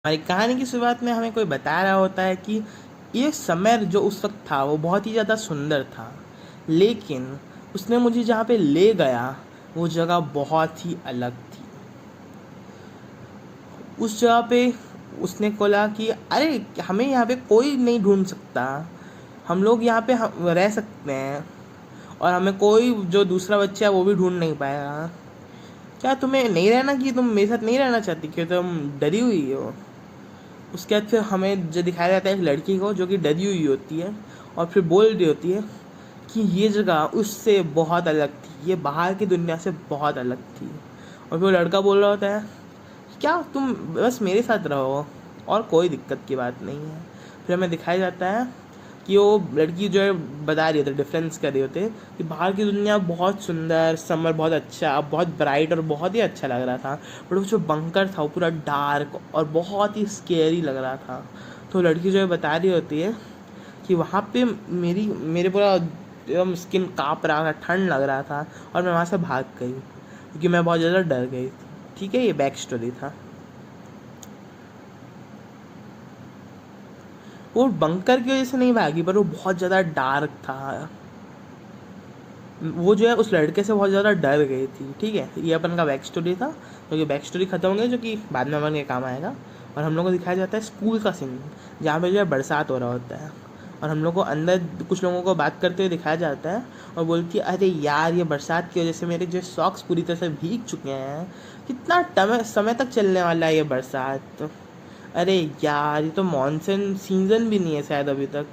हमारी कहानी की शुरुआत में हमें कोई बता रहा होता है कि ये समय जो उस वक्त था वो बहुत ही ज़्यादा सुंदर था, लेकिन उसने मुझे जहाँ पे ले गया वो जगह बहुत ही अलग थी। उस जगह पे उसने बोला कि अरे हमें यहाँ पे कोई नहीं ढूंढ सकता, हम लोग यहाँ पे रह सकते हैं और हमें कोई जो दूसरा बच्चा है वो भी ढूंढ नहीं पाएगा। क्या तुम्हें नहीं रहना कि तुम मेरे साथ नहीं रहना चाहती, कि तुम डरी हुई हो? उसके बाद फिर हमें जो दिखाया जाता है एक लड़की को जो कि डरी हुई होती है और फिर बोल रही होती है कि ये जगह उससे बहुत अलग थी, ये बाहर की दुनिया से बहुत अलग थी। और फिर वो लड़का बोल रहा होता है क्या तुम बस मेरे साथ रहो और कोई दिक्कत की बात नहीं है। फिर हमें दिखाया जाता है कि वो लड़की जो है बता रही होती है, डिफरेंस कर रही होती है कि बाहर की दुनिया बहुत सुंदर, समर बहुत अच्छा, बहुत ब्राइट और बहुत ही अच्छा लग रहा था, बट वो जो बंकर था वो पूरा डार्क और बहुत ही स्केरी लग रहा था। तो लड़की जो है बता रही होती है कि वहाँ पे मेरे पूरा एकदम स्किन काँप रहा था, ठंड लग रहा था और मैं वहाँ से भाग गई क्योंकि मैं बहुत ज़्यादा डर गई थी। ठीक है, ये बैक स्टोरी था। वो बंकर की वजह से नहीं भागी, पर वो बहुत ज़्यादा डार्क था। वो जो है उस लड़के से बहुत ज़्यादा डर गई थी। ठीक है, ये अपन का बैक स्टोरी था, तो ये बैक स्टोरी खत्म हो गई जो कि बाद में अपन के काम आएगा। और हम लोग को दिखाया जाता है स्कूल का सीन, जहाँ पे जो है बरसात हो रहा होता है और हम लोग को अंदर कुछ लोगों को बात करते हुए दिखाया जाता है और बोलती है अरे यार ये बरसात की वजह से मेरे जो सॉक्स पूरी तरह से भीग चुके हैं, कितना समय तक चलने वाला है ये बरसात। अरे यार ये तो मानसून सीजन भी नहीं है शायद अभी तक,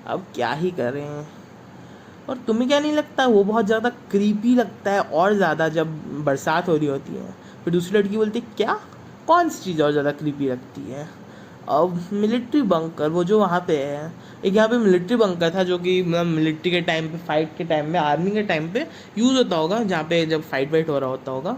अब क्या ही करें। और तुम्हें क्या नहीं लगता वो बहुत ज़्यादा क्रीपी लगता है और ज़्यादा जब बरसात हो रही होती है? फिर दूसरी लड़की बोलती है क्या, कौन सी चीज़ और ज़्यादा क्रीपी लगती है? अब मिलिट्री बंकर वो जो वहाँ पे है, एक यहाँ पे मिलिट्री बंकर था जो कि मतलब मिलिट्री के टाइम पे, फाइट के टाइम में, आर्मी के टाइम पे यूज़ होता होगा, जहाँ पे जब फाइट वाइट हो रहा होता होगा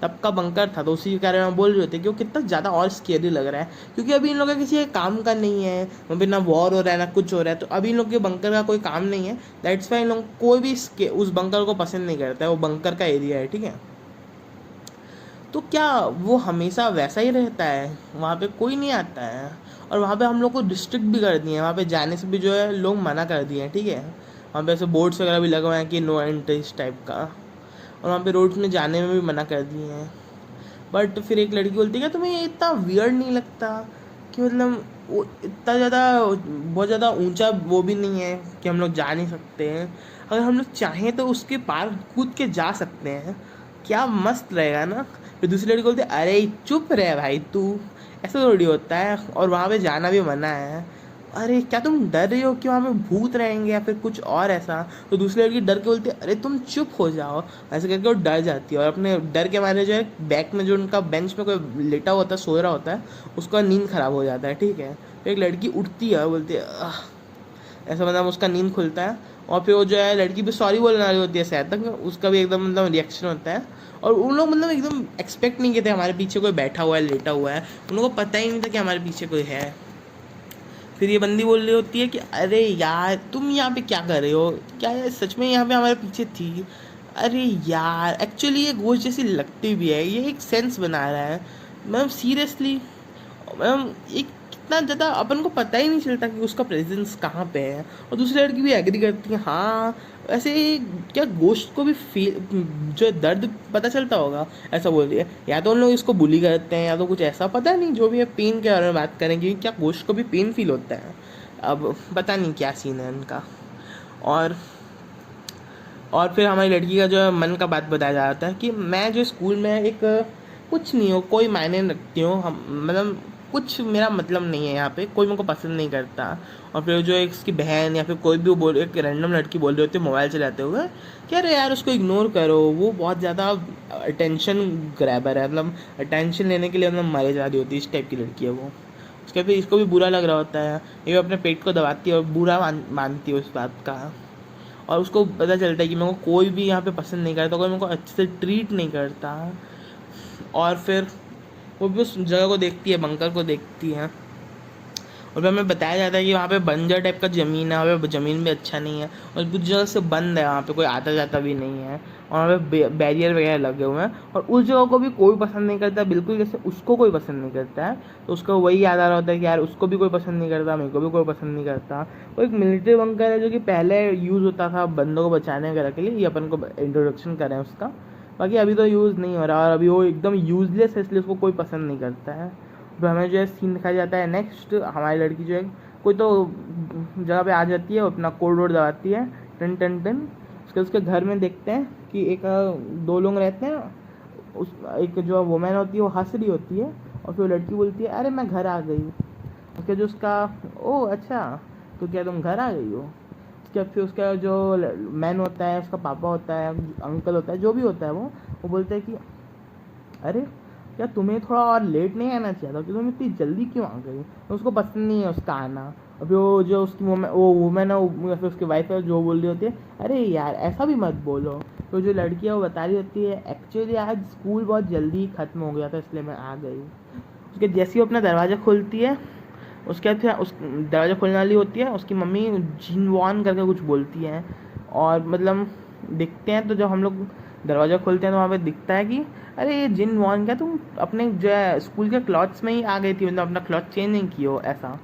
तब का बंकर था। तो उसी के कारण में बोल रहे होते कि वो कितना ज़्यादा और स्केरी लग रहा है, क्योंकि अभी इन लोगों का किसी काम का नहीं है, वहाँ पे ना वॉर हो रहा है ना कुछ हो रहा है, तो अभी इन लोग के बंकर का कोई काम नहीं है। दैट्स वाई इन लोग कोई भी उस बंकर को पसंद नहीं करता है, वो बंकर का एरिया है। ठीक है, तो क्या वो हमेशा वैसा ही रहता है, वहाँ पे कोई नहीं आता है? और वहाँ पे हम लोग को डिस्ट्रिक्ट भी कर दिए हैं, वहाँ पे जाने से भी जो है लोग मना कर दिए हैं। ठीक है, वहाँ पे ऐसे बोर्ड्स वगैरह भी लगे हुए हैं कि नो एंट्री इस टाइप का, और वहाँ पे रोड्स में जाने में भी मना कर दिए हैं। बट फिर एक लड़की बोलती है क्या तुम्हें ये इतना वियर्ड नहीं लगता कि मतलब वो इतना ज़्यादा, बहुत ज़्यादा ऊंचा वो भी नहीं है कि हम लोग जा नहीं सकते हैं, अगर हम लोग चाहें तो उसके पार कूद के जा सकते हैं, क्या मस्त रहेगा ना। फिर दूसरी लड़की बोलती है अरे चुप रहे भाई तू, ऐसा थोड़ी होता है और वहाँ पे जाना भी मना है। अरे क्या तुम डर रही हो कि वहाँ पे भूत रहेंगे या फिर कुछ और ऐसा? तो दूसरी लड़की डर के बोलती है अरे तुम चुप हो जाओ, ऐसे करके वो डर जाती है और अपने डर के मारे जो है बैक में जो उनका बेंच में कोई लेटा होता है, सो रहा होता है, उसका नींद खराब हो जाता है। ठीक है, तो एक लड़की उठती है और बोलती है "आह", ऐसा मतलब उसका नींद खुलता है और फिर वो जो है लड़की पे सॉरी बोलने वाली होती है शायद तक, उसका भी एकदम मतलब रिएक्शन होता है। और उन लोग मतलब एकदम एक्सपेक्ट नहीं किए थे हमारे पीछे कोई बैठा हुआ है, लेटा हुआ है, उन लोगों को पता ही नहीं था कि हमारे पीछे कोई है। फिर ये बंदी बोल रही होती है कि अरे यार तुम यहाँ पे क्या कर रहे हो, क्या ये सच में यहाँ पे हमारे पीछे थी? अरे यार एक्चुअली ये गोश्त जैसी लगती भी है, ये एक सेंस बना रहा है। मैम सीरियसली, मैम एक कितना ज़्यादा अपन को पता ही नहीं चलता कि उसका प्रेजेंस कहाँ पे है। और दूसरी लड़की भी एग्री करती है हाँ, वैसे क्या गोश्त को भी फील, जो दर्द पता चलता होगा, ऐसा बोल रही है। या तो उन लोग इसको बुली करते हैं या तो कुछ ऐसा, पता नहीं, जो भी है पेन के बारे में बात करेंगे, क्या गोश्त को भी पेन फील होता है? अब पता नहीं क्या सीन है इनका। और और फिर हमारी लड़की का जो है मन का बात बताया जाता है कि मैं जो स्कूल में एक कुछ नहीं हो, कोई मायने नहीं रखती हूँ, हम मतलब कुछ मेरा मतलब नहीं है यहाँ पे, कोई मेरे को पसंद नहीं करता। और फिर जो एक इसकी बहन या फिर कोई भी बोल, एक रैंडम लड़की बोल रही होती है मोबाइल चलाते हुए कि अरे यार उसको इग्नोर करो, वो बहुत ज़्यादा अटेंशन ग्रैबर है, मतलब अटेंशन लेने के लिए मतलब मारे जा रही होती है, इस टाइप की लड़की है वो। उसके फिर इसको भी बुरा लग रहा होता है, ये अपने पेट को दबाती है और बुरा मानती है उस बात का। और उसको पता चलता है कि मेरे को कोई भी यहाँ पे पसंद नहीं करता, कोई मेरे को अच्छे से ट्रीट नहीं करता। और फिर वो भी उस जगह को देखती है, बंकर को देखती है और फिर हमें बताया जाता है कि वहाँ पे बंजर टाइप का ज़मीन है, वहाँ पे ज़मीन भी अच्छा नहीं है और कुछ जगह से बंद है, वहाँ पे कोई आता जाता भी नहीं है और वहाँ पे बैरियर वगैरह लगे हुए हैं और उस जगह को भी कोई पसंद नहीं करता बिल्कुल, जैसे उसको कोई पसंद नहीं करता है। तो उसको वही याद आ रहा होता है कि यार उसको भी कोई पसंद नहीं करता, मेरे को भी कोई पसंद नहीं करता। वो एक मिलिट्री बंकर है जो कि पहले यूज़ होता था बंदों को बचाने वगैरह के लिए, ये अपन को इंट्रोडक्शन करें उसका। बाकी अभी तो यूज़ नहीं हो रहा और अभी वो एकदम यूज़लेस है, इसलिए उसको कोई पसंद नहीं करता है। तो हमें जो है सीन दिखाया जाता है नेक्स्ट, हमारी लड़की जो है कोई तो जगह पे आ जाती है, अपना कोड वोड दबाती है, टन टन टन। उसके घर में देखते हैं कि एक दो लोग रहते हैं, उस एक जो वुमेन होती है वो हंस रही होती है और फिर लड़की बोलती है अरे मैं घर आ गई। उसके जो उसका ओह अच्छा, तो क्या तुम घर आ गई हो। उसके फिर उसका जो मैन होता है, उसका पापा होता है, अंकल होता है, जो भी होता है वो बोलता है कि अरे क्या तुम्हें थोड़ा और लेट नहीं आना चाहिए था, कि तुम इतनी जल्दी क्यों आ गई। तो उसको पसंद नहीं है उसका आना। अभी वो जो उसकी वो वुमेन है, या फिर उसकी वाइफ है, जो बोल रही होती है अरे यार ऐसा भी मत बोलो। तो जो लड़की है वो बता रही होती है एक्चुअली आज स्कूल बहुत जल्दी ख़त्म हो गया था इसलिए मैं आ गई। उसके जैसे ही अपना दरवाज़ा खोलती है, उसके बाद फिर उस दरवाज़ा खोलने वाली होती है, उसकी मम्मी जिनवान करके कुछ बोलती है और मतलब दिखते हैं। तो जब हम लोग दरवाज़ा खोलते हैं तो वहाँ पे दिखता है कि अरे ये जिन वॉन क्या तुम अपने जो है स्कूल के क्लॉथ्स में ही आ गई थी, मतलब अपना क्लॉथ चेंज नहीं किया हो ऐसा।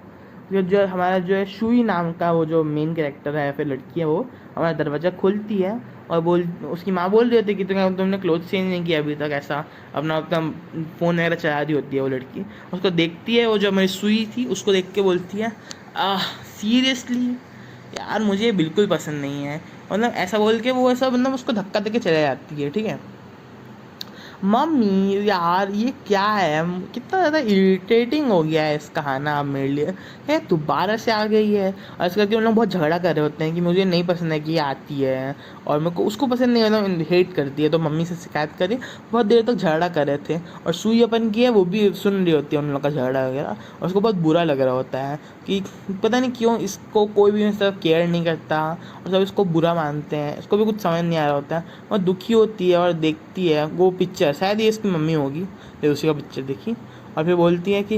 जो हमारा जो है शुई नाम का वो जो मेन कैरेक्टर है फिर लड़की है, वो हमारा दरवाज़ा खोलती है और उसकी माँ बोल रही होती है कि तुमने क्लोथ चेंज नहीं किया अभी तक, ऐसा अपना अपना फ़ोन वगैरह चला रही होती है वो लड़की। उसको देखती है, वो जो हमारी सुई थी उसको देख के बोलती है सीरियसली यार मुझे बिल्कुल पसंद नहीं है, मतलब ऐसा बोल के वो ऐसा मतलब उसको धक्का दे के चले जाती है। ठीक है मम्मी यार ये क्या है, कितना ज़्यादा इरिटेटिंग हो गया है इसका खाना अब मेरे लिए, है दोबारा से आ गई है। और इस करके उन लोग बहुत झगड़ा कर रहे होते हैं कि मुझे नहीं पसंद है कि ये आती है और मेरे को उसको पसंद नहीं, मतलब हेट करती है। तो मम्मी से शिकायत करी, बहुत देर तक झगड़ा कर रहे थे और सुई अपन की है वो भी सुन रही होती है उन लोग का झगड़ा वगैरह और उसको बहुत बुरा लग रहा होता है कि पता नहीं क्यों इसको कोई भी मतलब केयर नहीं करता और सब इसको बुरा मानते हैं। इसको भी कुछ समझ नहीं आ रहा होता है, और दुखी होती है और देखती है वो पिक्चर, शायद ये इसकी मम्मी होगी, फिर उसी का पिक्चर देखी और फिर बोलती है कि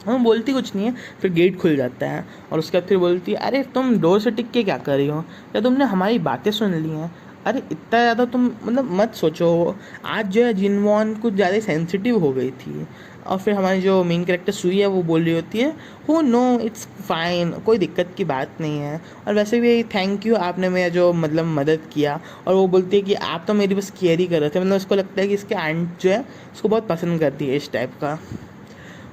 हाँ बोलती कुछ नहीं है। फिर गेट खुल जाता है और उसके बाद फिर बोलती है अरे तुम डोर से टिक के क्या कर रही हो, क्या तुमने हमारी बातें सुन ली हैं। अरे इतना ज़्यादा तुम मतलब मत सोचो। आज जो है जिनवॉन कुछ ज़्यादा सेंसिटिव हो गई थी और फिर हमारी जो मेन कैरेक्टर सुई है वो बोल रही होती है हो नो इट्स फाइन, कोई दिक्कत की बात नहीं है और वैसे भी थैंक यू आपने मेरा जो मतलब मदद किया। और वो बोलती है कि आप तो मेरी बस केयर ही कर रहे थे, मतलब उसको लगता है कि इसके आंट जो है उसको बहुत पसंद करती है इस टाइप का।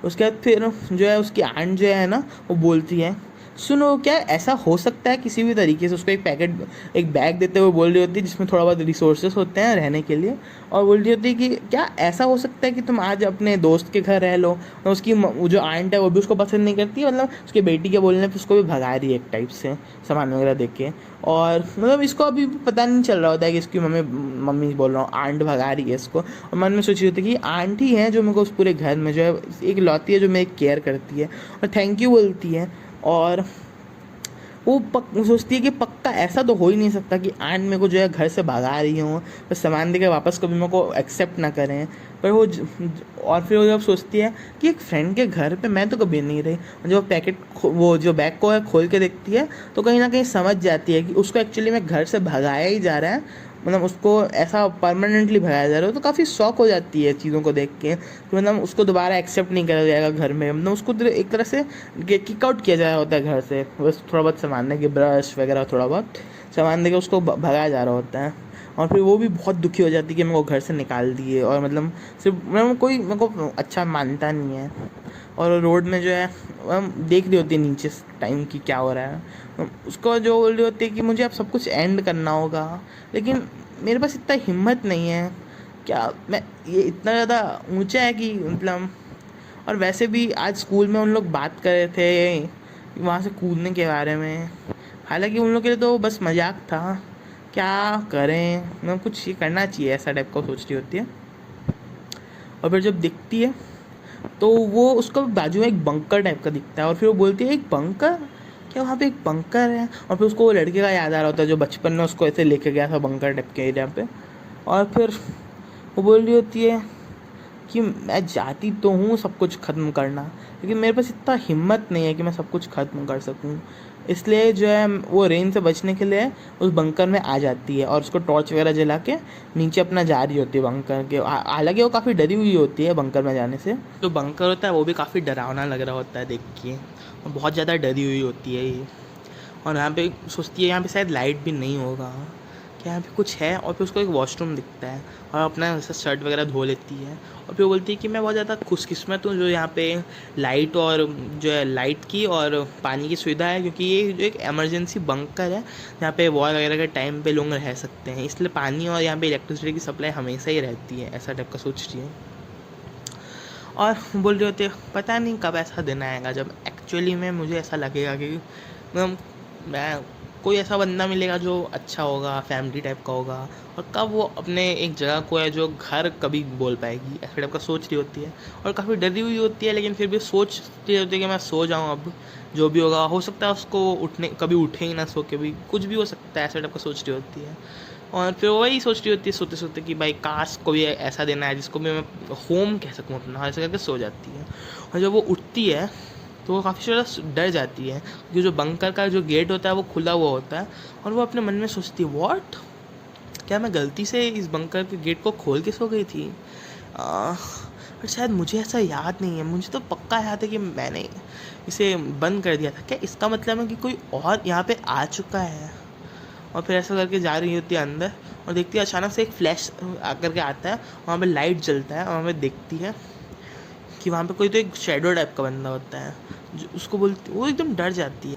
उसके बाद फिर जो है उसकी आंट जो है ना वो बोलती है सुनो क्या ऐसा हो सकता है किसी भी तरीके से, उसको एक बैग देते हुए बोल रही होती है जिसमें थोड़ा बहुत रिसोर्सेस होते हैं रहने के लिए और बोल रही होती है कि क्या ऐसा हो सकता है कि तुम आज अपने दोस्त के घर रह लो। और उसकी वो जो आंट है वो भी उसको पसंद नहीं करती, मतलब उसकी बेटी के बोलने पर उसको भी भगा रही है एक टाइप से सामान वगैरह देख के। और मतलब इसको अभी पता नहीं चल रहा होता है कि इसकी मम्मी बोल रहा हूँ आंट भगा रही है इसको, और मन में सोची होती है कि आंट ही है जो मेरे को उस पूरे घर में जो है एक लौती है जो मेरी केयर करती है और थैंक यू बोलती है। और वो सोचती है कि पक्का ऐसा तो हो ही नहीं सकता कि आंट मेरे को जो है घर से भगा रही हूँ तो सामान देकर वापस कभी मेरे को एक्सेप्ट ना करें। पर वो और फिर वो जब सोचती है कि एक फ्रेंड के घर पे मैं तो कभी नहीं रही, और जो वो जो बैग को है खोल के देखती है तो कहीं ना कहीं समझ जाती है कि उसको एक्चुअली में घर से भगाया ही जा रहा है, मतलब उसको ऐसा परमानेंटली भगाया जा रहा है। तो काफ़ी शौक हो जाती है चीज़ों को देख के कि मतलब उसको दोबारा एक्सेप्ट नहीं करा जाएगा घर में, मतलब उसको एक तरह से किक आउट किया जा रहा होता है घर से, बस थोड़ा बहुत सामान दे के ब्रश वगैरह थोड़ा बहुत सामान दे के उसको भगाया जा रहा होता है। और फिर वो भी बहुत दुखी हो जाती है कि मेरे को घर से निकाल दिए और मतलब सिर्फ मतलब कोई मेरे को अच्छा मानता नहीं है। और रोड में जो है देख रही होती है नीचे टाइम की क्या हो रहा है, उसको जो बोल रही होती है कि मुझे अब सब कुछ एंड करना होगा लेकिन मेरे पास इतना हिम्मत नहीं है, क्या मैं ये इतना ज़्यादा ऊंचा है कि मतलब। और वैसे भी आज स्कूल में उन लोग बात कर रहे थे वहाँ से कूदने के बारे में, हालांकि उन लोग के लिए तो बस मजाक था, क्या करें मतलब कुछ ये करना चाहिए ऐसा टाइप का सोच रही होती है। और फिर जब दिखती है तो वो उसको बाजू में एक बंकर टाइप का दिखता है और फिर वो बोलती है एक बंकर, क्या वहाँ पे एक बंकर है। और फिर उसको वो लड़के का याद आ रहा होता है जो बचपन में उसको ऐसे लेके गया था बंकर टाइप के एरिया पे। और फिर वो बोल रही होती है कि मैं चाहती तो हूँ सब कुछ ख़त्म करना, लेकिन मेरे पास इतना हिम्मत नहीं है कि मैं सब कुछ ख़त्म कर सकूँ। इसलिए जो है वो रेन से बचने के लिए उस बंकर में आ जाती है और उसको टॉर्च वगैरह जला के नीचे अपना जा रही होती है बंकर के। हालांकि वो काफ़ी डरी हुई होती है बंकर में जाने से। जो बंकर होता है वो भी काफ़ी डरावना लग रहा होता है देख के, और बहुत ज़्यादा डरी हुई होती है ये। और यहाँ पे सोचती है यहाँ पे शायद लाइट भी नहीं होगा, कि यहाँ पे कुछ है। और फिर उसको एक वॉशरूम दिखता है और अपना ऐसा शर्ट वगैरह धो लेती है। और फिर वो बोलती है कि मैं बहुत ज़्यादा खुशकिस्मत हूँ जो यहाँ पे लाइट और जो है लाइट की और पानी की सुविधा है, क्योंकि ये जो एक इमरजेंसी बंकर है जहाँ पे वॉर वगैरह के टाइम पे लोग रह सकते हैं, इसलिए पानी और यहाँ पे इलेक्ट्रिसिटी की सप्लाई हमेशा ही रहती है, ऐसा टाइप का सोच रही है। और बोल रहे होते पता नहीं कब ऐसा दिन आएगा जब एक्चुअली में मुझे ऐसा लगेगा कि मैं कोई ऐसा बंदा मिलेगा जो अच्छा होगा, फैमिली टाइप का होगा, और कब वो अपने एक जगह को है जो घर कभी बोल पाएगी, ऐसा टाइप का सोच रही होती है। और काफ़ी डरी हुई होती है, लेकिन फिर भी सोच रही होती है कि मैं सो जाऊँ, अब जो भी होगा हो सकता है उसको उठने कभी उठे ही ना, सो के भी कुछ भी हो सकता है, ऐसा टाइप का सोच रही होती है। और फिर वही सोच रही होती है सोते सोते कि भाई काश कोई ऐसा देना है जिसको भी मैं होम कह सकूँ अपना, ऐसा करके सो जाती है। और जब वो उठती है तो वो काफ़ी ज़्यादा डर जाती है, क्योंकि जो बंकर का जो गेट होता है वो खुला हुआ होता है। और वो अपने मन में सोचती है व्हाट, क्या मैं गलती से इस बंकर के गेट को खोल के सो गई थी? पर शायद मुझे ऐसा याद नहीं है, मुझे तो पक्का याद है कि मैंने इसे बंद कर दिया था। क्या इसका मतलब है कि कोई और यहाँ पे आ चुका है? और फिर ऐसा करके जा रही होती है अंदर, और देखती है अचानक से एक फ्लैश आकर के आता है, वहाँ पे लाइट जलता है, और वहाँ पे देखती है कि वहाँ पे कोई तो एक शेडो टाइप का बंदा होता है जो उसको बोलती, वो एकदम डर जाती है।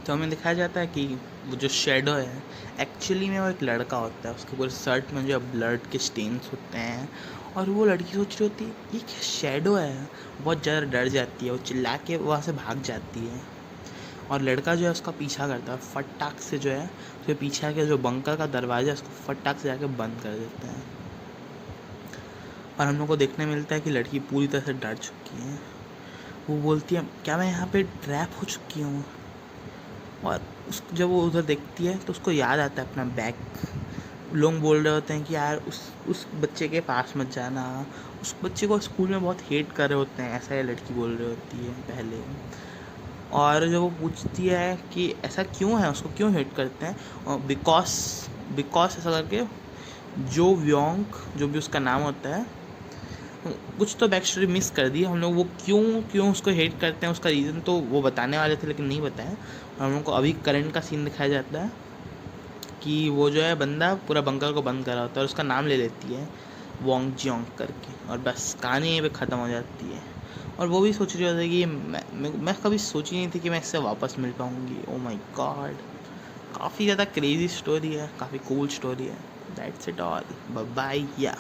तो हमें दिखाया जाता है कि वो जो शेडो है एक्चुअली में वो एक लड़का होता है, उसके पूरे शर्ट में जो ब्लड के स्टेन्स होते हैं। और वो लड़की सोच रही होती है ये क्या शेडो है, बहुत ज़्यादा डर जाती है, वो चिल्ला के वहाँ से भाग जाती है। और लड़का जो है उसका पीछा करता है फटाक से, जो है उसके पीछे के जो बंकर का दरवाज़ा है उसको फटाक से जाके बंद कर देता है। और हम लोग को देखने मिलता है कि लड़की पूरी तरह से डर चुकी है। वो बोलती है क्या मैं यहाँ पे ट्रैप हो चुकी हूँ? और जब वो उधर देखती है तो उसको याद आता है अपना बैग। लोग बोल रहे होते हैं कि यार उस बच्चे के पास मत जाना, उस बच्चे को स्कूल में बहुत हेट कर रहे होते हैं, ऐसा ये लड़की बोल रही होती है पहले। और जब वो पूछती है कि ऐसा क्यों है, उसको क्यों हेट करते हैं, और बिकॉज ऐसा करके जो व्योंग जो भी उसका नाम होता है, कुछ तो बैक स्टोरी मिस कर दी हम लोग। वो क्यों उसको हेट करते हैं उसका रीज़न तो वो बताने वाले थे लेकिन नहीं बताया। और हम लोग को अभी करंट का सीन दिखाया जाता है कि वो जो है बंदा पूरा बंकर को बंद करा होता है और उसका नाम ले लेती है वोंग जियोंग करके, और बस कहानी यहीं पे ख़त्म हो जाती है। और वो भी सोच रही होती है कि मैं कभी सोची नहीं थी कि मैं इससे वापस मिल पाऊँगी। ओ माई गॉड, काफ़ी ज़्यादा क्रेजी स्टोरी है, काफ़ी कूल स्टोरी है। That's it all, bye bye.